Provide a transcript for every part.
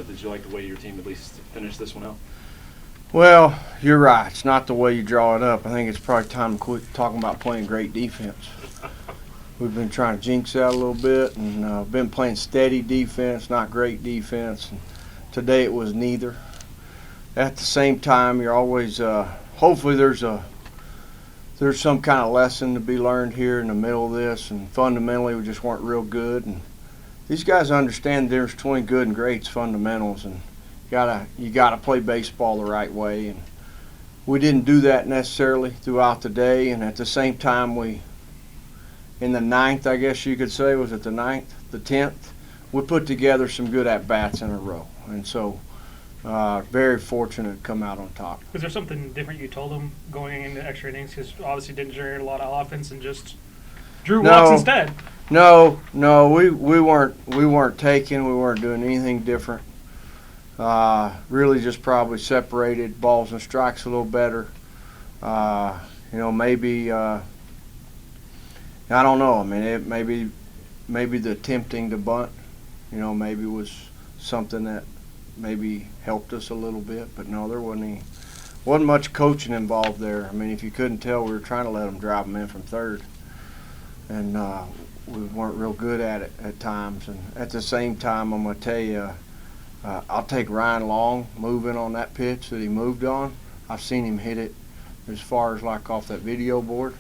Did you like the way your team at least finished this one out? Well, you're right. It's not the way you draw it up. I think it's probably time to quit talking about playing great defense. We've been trying to jinx that a little bit, and been playing steady defense, not great defense. And today it was neither. At the same time, you're always hopefully there's some kind of lesson to be learned here in the middle of this. And fundamentally, we just weren't real good. And these guys understand the difference between good and great's fundamentals, and you gotta play baseball the right way. And we didn't do that necessarily throughout the day. And at the same time, in the ninth, I guess you could say, was it the ninth, the 10th, we put together some good at-bats in a row. And so very fortunate to come out on top. Was there something different you told them going into extra innings? Because obviously didn't generate a lot of offense and just drew walks instead. No, we weren't taking, we weren't doing anything different. Really just probably separated balls and strikes a little better. Maybe I don't know. I mean, maybe the attempting to bunt, maybe was something that maybe helped us a little bit. But no, there wasn't much coaching involved there. I mean, if you couldn't tell, we were trying to let them drive them in from third, and we weren't real good at it at times. And at the same time, I'm going to tell you, I'll take Ryan Long moving on that pitch that he moved on. I've seen him hit it as far as like off that video board.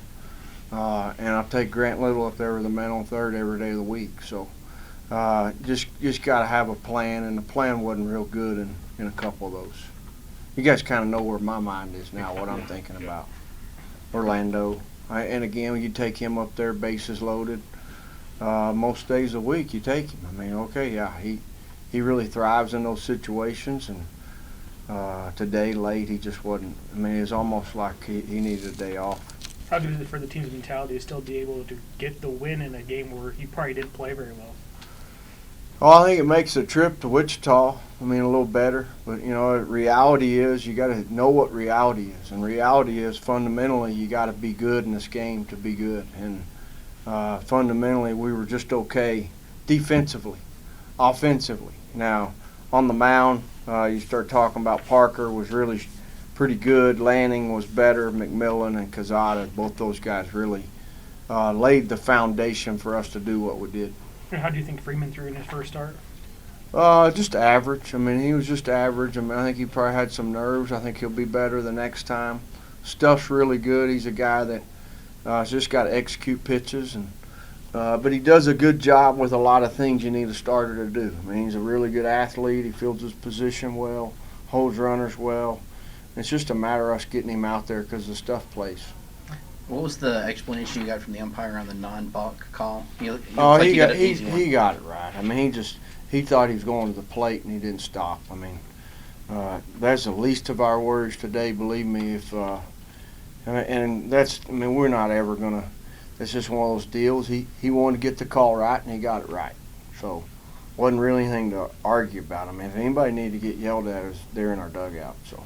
And I'll take Grant Little up there with the man on third every day of the week. So just got to have a plan, and the plan wasn't real good in a couple of those. You guys kind of know where my mind is now, what I'm thinking about. Orlando. And again, you take him up there, bases loaded. Most days a week you take him. I mean, okay, yeah, he really thrives in those situations. And today, late, he just wasn't. I mean, it was almost like he needed a day off. How good is it for the team's mentality to still be able to get the win in a game where he probably didn't play very well? Well, I think it makes the trip to Wichita, a little better. But, reality is you got to know what reality is. And reality is fundamentally you got to be good in this game to be good. And fundamentally we were just okay defensively, offensively. Now, on the mound, you start talking about Parker was really pretty good. Lanning was better. McMillan and Cazada, both those guys really laid the foundation for us to do what we did. And how do you think Freeman threw in his first start? Just average. I mean, he was just average. I mean, I think he probably had some nerves. I think he'll be better the next time. Stuff's really good. He's a guy that has just got to execute pitches, and but he does a good job with a lot of things you need a starter to do. I mean, he's a really good athlete. He fields his position well, holds runners well. It's just a matter of us getting him out there because the stuff plays. What was the explanation you got from the umpire on the non-balk call? He got it right. I mean, he thought he was going to the plate and he didn't stop. I mean, that's the least of our worries today. Believe me, we're not ever gonna. That's just one of those deals. He wanted to get the call right and he got it right. So, wasn't really anything to argue about. I mean, if anybody needed to get yelled at, they're in our dugout. So.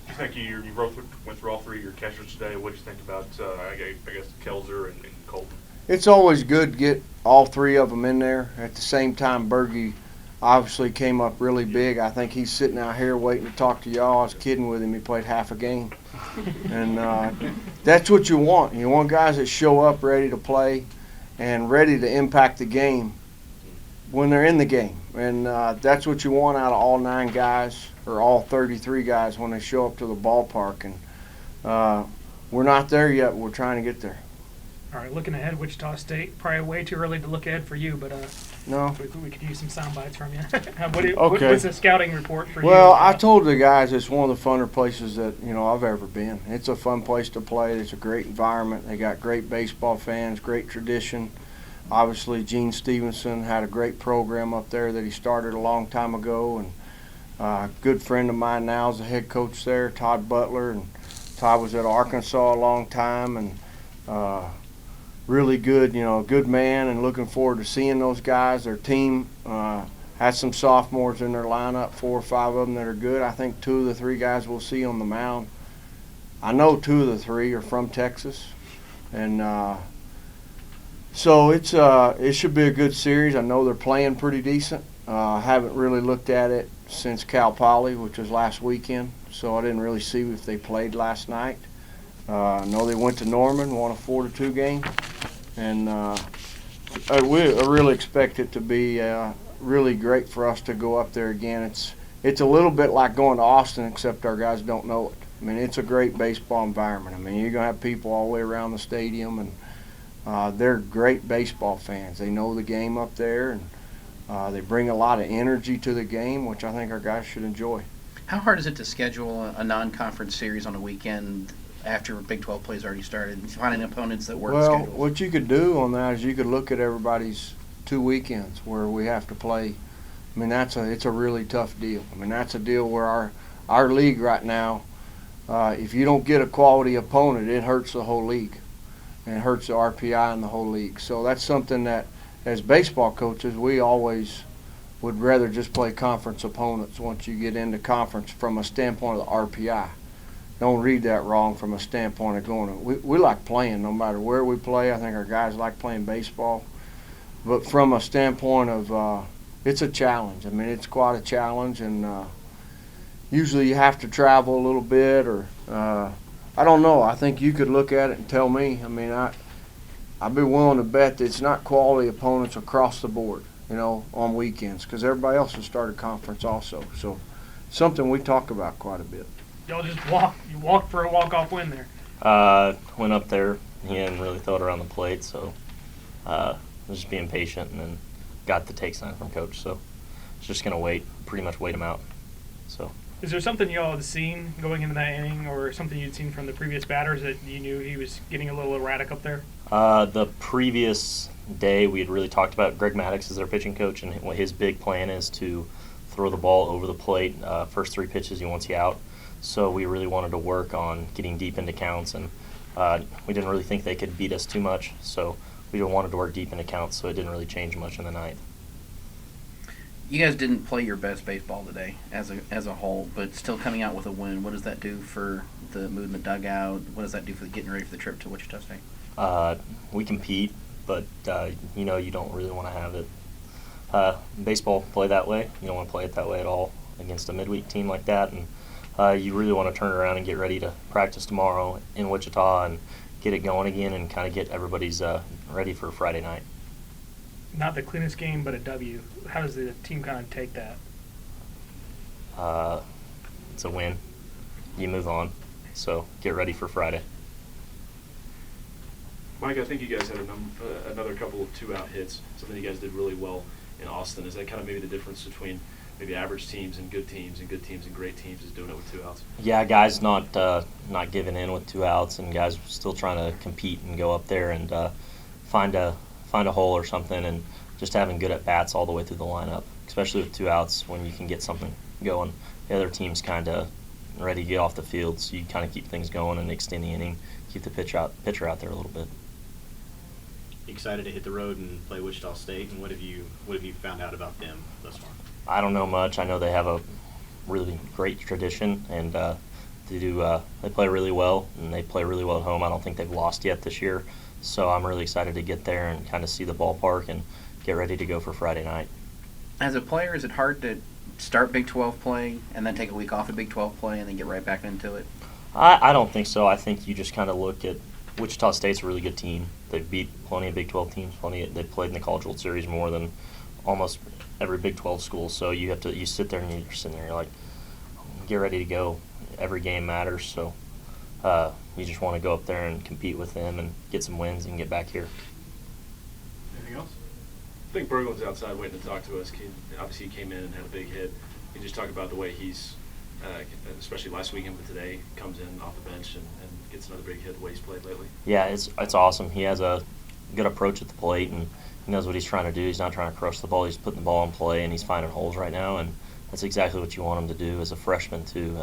I think you both went through all three of your catchers today. What do you think about, I guess, Kelzer and Colton? It's always good to get all three of them in there. At the same time, Berge obviously came up really big. I think he's sitting out here waiting to talk to y'all. I was kidding with him. He played half a game. And that's what you want. You want guys that show up ready to play and ready to impact the game when they're in the game. And that's what you want out of all 9 guys or all 33 guys when they show up to the ballpark. And we're not there yet. We're trying to get there. All right, looking ahead, Wichita State. Probably way too early to look ahead for you, but no, we could use some sound bites from you. Okay. What's the scouting report for you? Well, I told the guys it's one of the funner places that I've ever been. It's a fun place to play. It's a great environment. They got great baseball fans, great tradition. Obviously, Gene Stevenson had a great program up there that he started a long time ago, and a good friend of mine now is the head coach there, Todd Butler, and Todd was at Arkansas a long time, and really good, good man, and looking forward to seeing those guys. Their team has some sophomores in their lineup, 4 or 5 of them that are good. I think 2 of the 3 guys we'll see on the mound. I know 2 of the 3 are from Texas, and So it should be a good series. I know they're playing pretty decent. I haven't really looked at it since Cal Poly, which was last weekend, so I didn't really see if they played last night. I know they went to Norman, won a 4-2 game, and I really expect it to be really great for us to go up there again. It's a little bit like going to Austin, except our guys don't know it. I mean, it's a great baseball environment. I mean, you're going to have people all the way around the stadium, and they're great baseball fans. They know the game up there, and they bring a lot of energy to the game, which I think our guys should enjoy. How hard is it to schedule a non-conference series on a weekend after Big 12 play's already started, finding opponents that work Well, schedules? what you could do on that is you could look at everybody's 2 weekends where we have to play. I mean, it's a really tough deal. I mean, that's a deal where our league right now, if you don't get a quality opponent, it hurts the whole league, and it hurts the RPI in the whole league. So that's something that, as baseball coaches, we always would rather just play conference opponents once you get into conference from a standpoint of the RPI. Don't read that wrong from a standpoint of going. We like playing no matter where we play. I think our guys like playing baseball. But from a standpoint of it's a challenge. I mean, it's quite a challenge, and usually you have to travel a little bit, or I don't know. I think you could look at it and tell me. I mean, I'd be willing to bet that it's not quality opponents across the board, on weekends, because everybody else has started conference also. So something we talk about quite a bit. Y'all just walked for a walk-off win there. Went up there. He didn't really throw it around the plate, so was just being patient, and then got the take sign from coach. So it's just gonna pretty much wait him out. So. Is there something y'all had seen going into that inning, or something you'd seen from the previous batters that you knew he was getting a little erratic up there? The previous day, we had really talked about Greg Maddox as their pitching coach, and what his big plan is to throw the ball over the plate. First 3 pitches, he wants you out. So we really wanted to work on getting deep into counts, and we didn't really think they could beat us too much. So we wanted to work deep into counts, so it didn't really change much in the ninth. You guys didn't play your best baseball today as a whole, but still coming out with a win. What does that do for the mood in the dugout? What does that do for getting ready for the trip to Wichita State? We compete, but you don't really want to have it. Baseball play that way. You don't want to play it that way at all against a midweek team like that, and you really want to turn around and get ready to practice tomorrow in Wichita and get it going again and kind of get everybody's ready for Friday night. Not the cleanest game, but a W. How does the team kind of take that? It's a win. You move on. So get ready for Friday. Mike, I think you guys had another couple of 2-out hits, something you guys did really well in Austin. Is that kind of maybe the difference between maybe average teams and good teams and great teams is doing it with 2 outs? Yeah, guys not giving in with 2 outs, and guys still trying to compete and go up there and find a hole or something, and just having good at bats all the way through the lineup, especially with 2 outs when you can get something going. The other team's kind of ready to get off the field, so you kind of keep things going and extend the inning, keep the pitcher out there a little bit. Excited to hit the road and play Wichita State, and what have you found out about them thus far? I don't know much. I know they have a really great tradition, and they play really well, and they play really well at home. I don't think they've lost yet this year, so I'm really excited to get there and kind of see the ballpark and get ready to go for Friday night. As a player, is it hard to start Big 12 play and then take a week off of Big 12 play and then get right back into it? I don't think so. I think you just kind of look at Wichita State's a really good team. They've beat plenty of Big 12 teams. They've played in the College World Series more than almost every Big 12 school. So you sit there and you're sitting there, you're like, get ready to go. Every game matters. So you just want to go up there and compete with them and get some wins and get back here. Anything else? I think Berglund's outside waiting to talk to us. Obviously, he came in and had a big hit. Can you just talk about the way he's, especially last weekend, but today, comes in off the bench and gets another big hit the way he's played lately? Yeah, it's awesome. He has a good approach at the plate, and he knows what he's trying to do. He's not trying to crush the ball. He's putting the ball in play, and he's finding holes right now, and that's exactly what you want him to do as a freshman, too.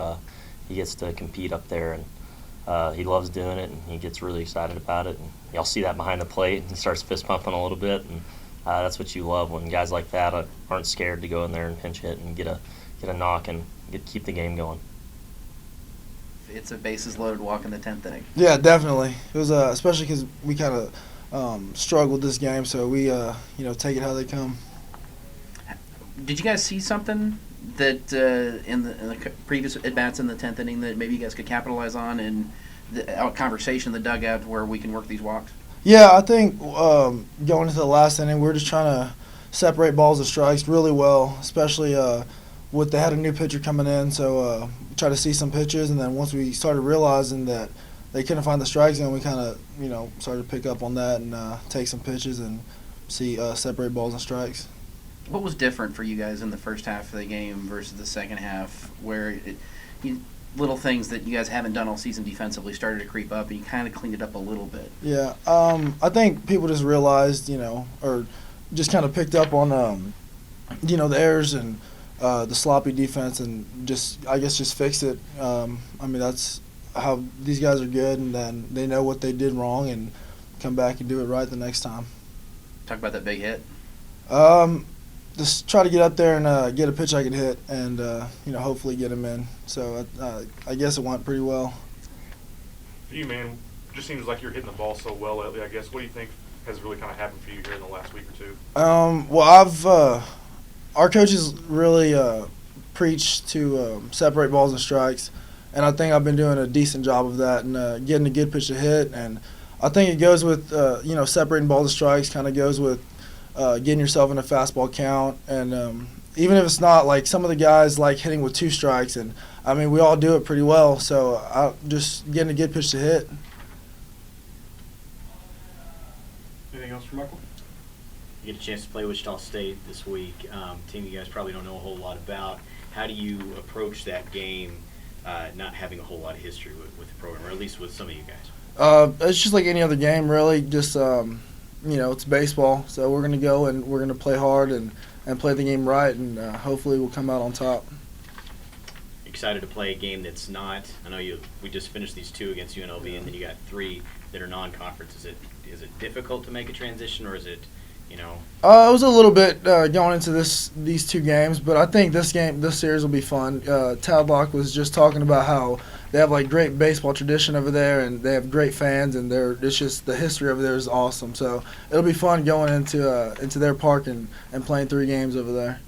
He gets to compete up there, and he loves doing it, and he gets really excited about it. And y'all see that behind the plate, and he starts fist pumping a little bit, and that's what you love when guys like that aren't scared to go in there and pinch hit and get a knock and keep the game going. It's a bases loaded walk in the 10th inning. Yeah, definitely. It was especially because we kind of struggled this game. So we take it how they come. Did you guys see something that in the previous at-bats in the 10th inning that maybe you guys could capitalize on in the conversation in the dugout where we can work these walks? Yeah, I think going into the last inning, we're just trying to separate balls and strikes really well, especially they had a new pitcher coming in, so try to see some pitches, and then once we started realizing that they couldn't find the strike zone, we kind of started to pick up on that and take some pitches and see separate balls and strikes. What was different for you guys in the first half of the game versus the second half, where little things that you guys haven't done all season defensively started to creep up, and you kind of cleaned it up a little bit? Yeah, I think people just realized, or just kind of picked up on, the errors and the sloppy defense, and just fixed it. That's how these guys are good, and then they know what they did wrong and come back and do it right the next time. Talk about that big hit. Just try to get up there and get a pitch I could hit, and hopefully get him in. So I guess it went pretty well. For you, man, just seems like you're hitting the ball so well lately. I guess what do you think has really kind of happened for you here in the last week or two? Well, our coaches really preach to separate balls and strikes, and I think I've been doing a decent job of that and getting a good pitch to hit. And I think it goes with separating balls and strikes. Kind of goes with getting yourself in a fastball count, and even if it's not, like some of the guys like hitting with 2 strikes, and we all do it pretty well. So just getting a good pitch to hit. Anything else for Michael? You get a chance to play Wichita State this week, team you guys probably don't know a whole lot about. How do you approach that game, not having a whole lot of history with the program, or at least with some of you guys? It's just like any other game, really. Just it's baseball, so we're gonna go and we're gonna play hard and play the game right, and hopefully we'll come out on top. Excited to play a game that's not. I know we just finished these 2 against UNLV, and then you got 3 that are non-conference. Is it difficult to make a transition, or is it, It was a little bit going into these 2 games, but I think this series will be fun. Tadlock was just talking about how they have like great baseball tradition over there, and they have great fans, and it's just the history over there is awesome. So it'll be fun going into their park and playing 3 games over there.